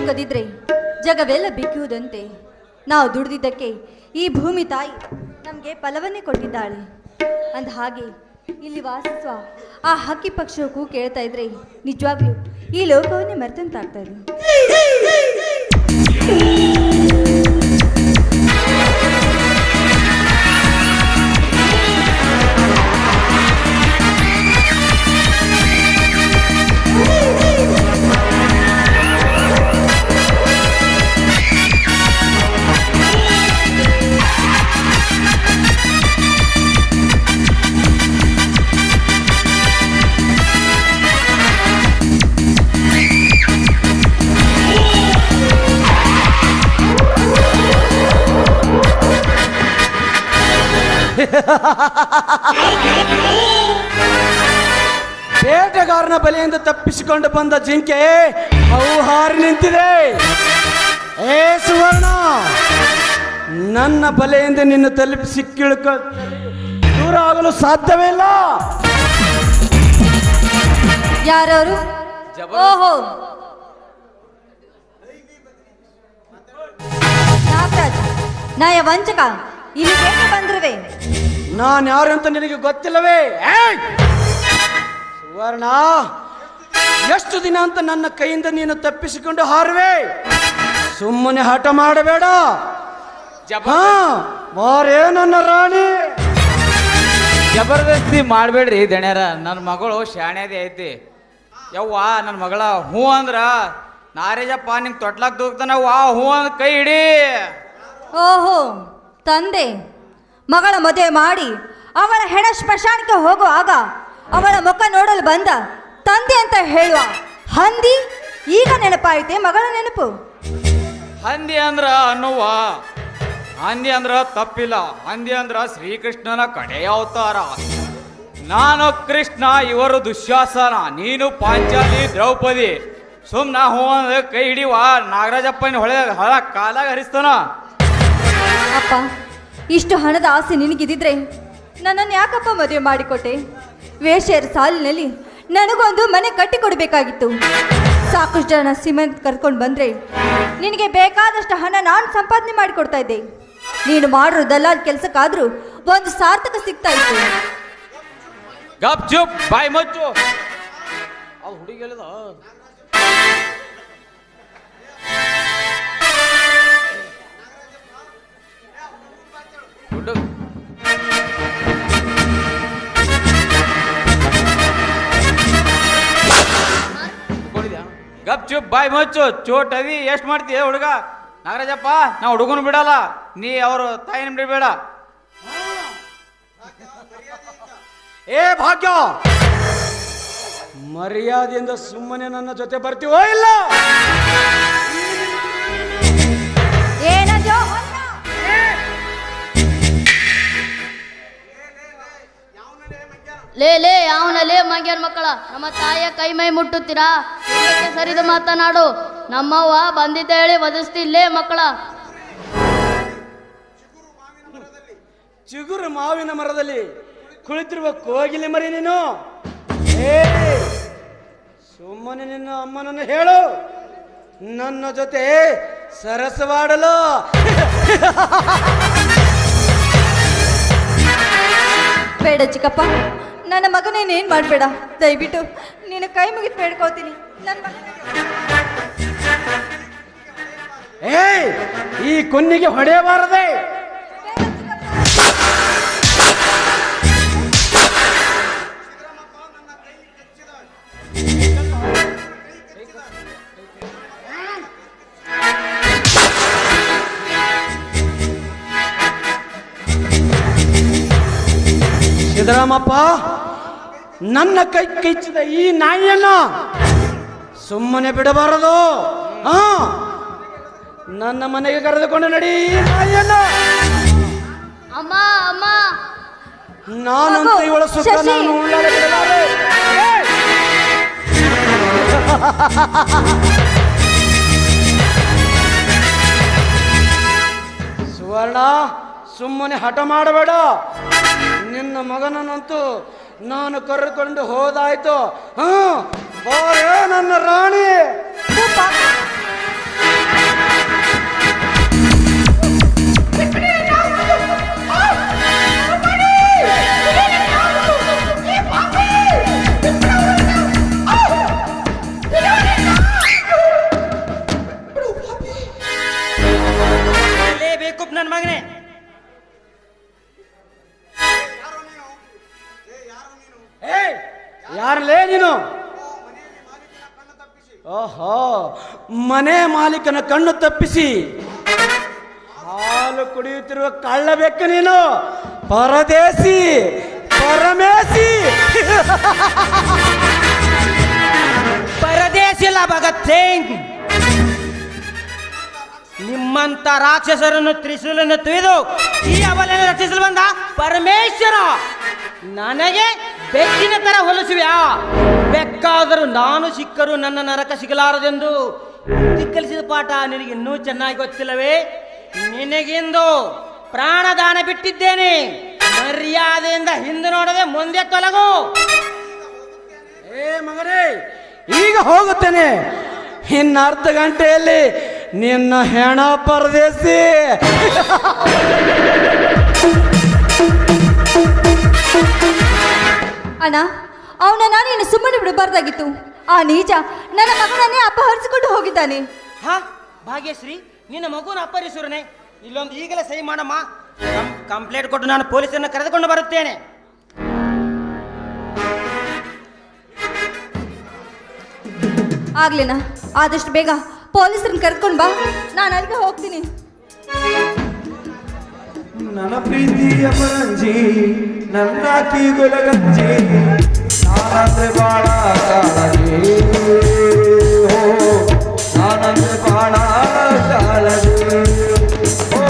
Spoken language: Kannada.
ಹೊಂಗದಿದ್ರೆ ಜಗವೆಲ್ಲ ಬಿಕ್ಕುವುದಂತೆ. ನಾವು ದುಡಿದಿದ್ದಕ್ಕೆ ಈ ಭೂಮಿ ತಾಯಿ ನಮಗೆ ಫಲವನ್ನೇ ಕೊಟ್ಟಿದ್ದಾಳೆ. ಅಂದ ಹಾಗೆ ಇಲ್ಲಿ ವಾಸಿಸುವ ಆ ಹಕ್ಕಿ ಪಕ್ಷಕ್ಕೂ ಕೇಳ್ತಾ ಇದ್ರೆ ನಿಜವಾಗ್ಲೂ ಈ ಲೋಕವನ್ನೇ ಮರೆತಂತಾಗ್ತಾ ಇದೆ. ಬೇಟೆಗಾರನ ಬಲೆಯಿಂದ ತಪ್ಪಿಸಿಕೊಂಡು ಬಂದ ಜಿಂಕೆ ಅವು ಹಾರಿ ನಿಂತಿದೆ. ಏ ಸುವರ್ಣ, ನನ್ನ ಬಲೆಯಿಂದ ನಿನ್ನ ತಲುಪಿಸಿ ದೂರ ಆಗಲು ಸಾಧ್ಯವೇ ಇಲ್ಲ. ಯಾರವರು? ಓಹೋ, ನಾಗರಾಜ ನಾಯ ವಂಚಕ, ಇಲ್ಲಿ ಬೇಟೆ ಬಂದಿರುವೆ. ನಾನು ಯಾರು ಅಂತ ನಿನಗೆ ಗೊತ್ತಿಲ್ಲವೇ? ಸುವರ್ಣ, ಎಷ್ಟು ದಿನ ಅಂತ ನನ್ನ ಕೈಯಿಂದ ನೀನು ತಪ್ಪಿಸಿಕೊಂಡು ಹಾರುವೆ? ಸುಮ್ಮನೆ ಹಠ ಮಾಡಬೇಡ. ಮಾರೇ ನನ್ನ ರಾಣಿ. ಜಬರ್ದಸ್ತಿ ಮಾಡಬೇಡ್ರಿ ದಣ್ಯಾರ. ನನ್ನ ಮಗಳು ಶಾಣ್ಯದೇ ಐತಿ. ಯವ್ವ ನನ್ನ ಮಗಳ ಹೂ ಅಂದ್ರ ನಾರೇಜಪ್ಪ ನಿಂಗೆ ತೊಟ್ಲಾಕ್ ದೂಕ್ತಾನವ್ವ, ಹೂ ಅಂದ್ ಕೈ ಹಿಡಿ. ಓಹೋ, ತಂದೆ ಮಗಳ ಮದುವೆ ಮಾಡಿ ಅವಳ ಹೆಣ ಸ್ಮಶಾನಕ್ಕೆ ಹೋಗುವಾಗ ಅವಳ ಮುಖ ನೋಡಲು ಬಂದ ತಂದೆ ಅಂತ ಹೇಳುವ ಹಂದಿ ಈಗ ನೆನಪಾಯಿತೆ ಮಗಳ ನೆನಪು? ಹಂದಿ ಅಂದ್ರ ಅನ್ನುವ, ಹಂದಿ ಅಂದ್ರ ತಪ್ಪಿಲ್ಲ. ಹಂದಿ ಅಂದ್ರ ಶ್ರೀಕೃಷ್ಣನ ಕಡೆಯ ಅವತಾರ. ನಾನು ಕೃಷ್ಣ, ಇವರು ದುಶ್ಯಾಸನ, ನೀನು ಪಾಂಚಾಲಿ ದ್ರೌಪದಿ. ಸುಮ್ನ ಹೂ ಅಂದ್ರ ಕೈ ಹಿಡಿವ. ನಾಗರಾಜಪ್ಪನ ಹೊಳ ಕಾಲಾಗ ಹರಿಸ್ತಾನ. ಅಪ್ಪ, ಇಷ್ಟು ಹಣದ ಆಸೆ ನಿನಗಿದ್ದಿದ್ರೆ ನನ್ನನ್ನು ಯಾಕಪ್ಪ ಮದುವೆ ಮಾಡಿಕೊಟ್ಟೆ? ವೇಶ್ಯರ ಸಾಲಿನಲ್ಲಿ ನನಗೊಂದು ಮನೆ ಕಟ್ಟಿಕೊಡ್ಬೇಕಾಗಿತ್ತು. ಸಾಕಷ್ಟು ಜನ ಸಿಮೆಂಟ್ ಕರ್ಕೊಂಡು ಬಂದರೆ ನಿನಗೆ ಬೇಕಾದಷ್ಟು ಹಣ ನಾನು ಸಂಪಾದನೆ ಮಾಡಿಕೊಡ್ತಾ ಇದ್ದೆ. ನೀನು ಮಾಡಿರೋ ದಲ್ಲಾಲ್ ಕೆಲಸಕ್ಕಾದ್ರೂ ಒಂದು ಸಾರ್ಥಕ ಸಿಗ್ತಾ ಇತ್ತು. ಗಪ್ ಚುಪ್ ಬಾಯ್ ಮುಚ್ಚು. ಅವ್ ಹುಡುಗಿ ಹೇಳಿದ ಗಪ್ ಚುಪ್ ಬಾಯ್ ಮುಚ್ಚು. ಚೋಟ್ ಅದಿ ಎಷ್ಟು ಮಾಡ್ತೀಯ ಹುಡುಗ? ನಾಗರಾಜಪ್ಪ, ನಾ ಹುಡುಗನ ಬಿಡಲ್ಲ, ನೀ ಅವರು ತಾಯಿನ ಬಿಡಬೇಡ. ಏ ಭಾಗ್ಯ, ಮರ್ಯಾದೆಯಿಂದ ಸುಮ್ಮನೆ ನನ್ನ ಜೊತೆ ಬರ್ತೀವೋ ಇಲ್ಲ? ಏನೋ ಲೇ ಅವನಲ್ಲೇ ಮಂಗ್ಯಾರ ಮಕ್ಕಳ, ನಮ್ಮ ತಾಯಿಯ ಕೈ ಮೈ ಮುಟ್ಟುತ್ತೀರಾ? ಸರಿದು ಮಾತನಾಡು. ನಮ್ಮವ್ವ ಬಂದಿದ್ದ ಹೇಳಿ ವಧಿಸ್ತಿಲ್ಲೇ ಮಕ್ಕಳ. ಚಿಗುರು ಮಾವಿನ ಮರದಲ್ಲಿ ಕುಳಿತಿರುವ ಕೋಗಿಲೆ ಮರಿ ನೀನು. ಏ ಸುಮ್ಮನೆ ನಿನ್ನ ಅಮ್ಮನನ್ನು ಹೇಳು, ನನ್ನ ಜೊತೆ ಸರಸವಾಡಲು. ಬೇಡ ಚಿಕ್ಕಪ್ಪ, ನನ್ನ ಮಗನೇನೇನು ಮಾಡಬೇಡ. ದಯವಿಟ್ಟು ನೀನು ಕೈ ಮುಗಿದು ಬೇಡ್ಕೋತೀನಿ. ನನ್ನ ಏಯ್, ಈ ಕುನ್ನಿಗೆ ಹೊಡೆಯಬಾರದೆ. ಸಿದ್ದರಾಮಪ್ಪ, ನನ್ನ ಕೈ ಕಿಚ್ಚಿದ ಈ ನಾಯಿಯನ್ನ ಸುಮ್ಮನೆ ಬಿಡಬಾರದು. ನನ್ನ ಮನೆಗೆ ಕರೆದುಕೊಂಡು ನಡಿ ಈ ನಾಯಿಯನ್ನ. ಅಮ್ಮ ಅಮ್ಮ, ನಾನಂತ ಇವಳ ಸುಖ ನಾನು ಉಳ್ಳಾಲೆ ಬಿಡಲಾರೆ. ಸುವರ್ಣ, ಸುಮ್ಮನೆ ಹಠ ಮಾಡಬೇಡ. ನಿನ್ನ ಮಗನನ್ನಂತೂ ನಾನು ಕರೆದುಕೊಂಡು ಹೋದಾಯ್ತು. ಬಾರೇ ನನ್ನ ರಾಣಿ. ಯಾರಲೇ ನೀನು? ಓಹೋ, ಮನೆ ಮಾಲೀಕನ ಕಣ್ಣು ತಪ್ಪಿಸಿ ಹಾಲು ಕುಡಿಯುತ್ತಿರುವ ಕಳ್ಳ ಬೆಕ್ಕ ನೀನು, ಪರದೇಸಿ, ಪರಮೇಸಿ. ಪರದೇಶಿ ಇಲ್ಲ ಭಗತ್ ಸಿಂಗ್. ನಿಮ್ಮಂತ ರಾಕ್ಷಸರನ್ನು ತ್ರಿಶೂಲನ್ನು ತುಯ್ದು ಈ ಅವಲನ್ನು ರಕ್ಷಿಸಲು ಬಂದ ಪರಮೇಶ್ವರ ನನಗೆ ಬೆಕ್ಕಿನ ತರ ಹೊಲಿಸುವ್ಯಾ? ಬೆಕ್ಕಾದರೂ ನಾನು ಸಿಕ್ಕರೂ ನನ್ನ ನರಕ ಸಿಗಲಾರದೆಂದು ಕಲಿಸಿದ ಪಾಠ ನಿನಗೆ ಇನ್ನೂ ಚೆನ್ನಾಗಿ ಗೊತ್ತಿಲ್ಲವೇ? ನಿನಗಿಂದು ಪ್ರಾಣದಾನ ಬಿಟ್ಟಿದ್ದೇನೆ. ಮರ್ಯಾದೆಯಿಂದ ಹಿಂದೆ ನೋಡದೆ ಮುಂದೆ ತೊಲಗು. ಏ ಮಗನೇ, ಈಗ ಹೋಗುತ್ತೇನೆ. ಇನ್ನು ಅರ್ಧ ಗಂಟೆಯಲ್ಲಿ ನಿನ್ನ ಹೆಣ, ಪರದೇಸಿ. ಅಣ್ಣ, ಅವನ ನಾನೇನು ಸುಮ್ಮನೆ ಬಿಡಬಾರ್ದಾಗಿತ್ತು. ಆ ನೀಚ ನನ್ನ ಮಗನನ್ನೇ ಅಪಹರಿಸಿಕೊಂಡು ಹೋಗಿದ್ದಾನೆ. ಹಾ ಭಾಗ್ಯಶ್ರೀ, ನಿನ್ನ ಮಗುನ ಅಪ್ಪರಿಸುರನೆ. ಇಲ್ಲೊಂದು ಈಗಲೇ ಸಹಿ ಮಾಡಮ್ಮ. ಕಂಪ್ಲೇಂಟ್ ಕೊಟ್ಟು ನಾನು ಪೊಲೀಸರನ್ನು ಕರೆದುಕೊಂಡು ಬರುತ್ತೇನೆ. ಆಗ್ಲೇನಾ? ಆದಷ್ಟು ಬೇಗ ಪೊಲೀಸರನ್ನ ಕರ್ಕೊಂಡು ಬಾ, ನಾನು ಅಲ್ಲಿಗೆ ಹೋಗ್ತೀನಿ. ನನ್ನ ಪ್ರೀತಿಯ ಪರಂಜಿ, ನನ್ನ ಕೀಗುಲಗಂಜಿ, ನಾನಂದ್ರೆ ಬಾಳ ಕಾಳಜಿ, ನಾನಂದ್ರೆ ಬಾಳ ಕಾಳಜಿ. ಓ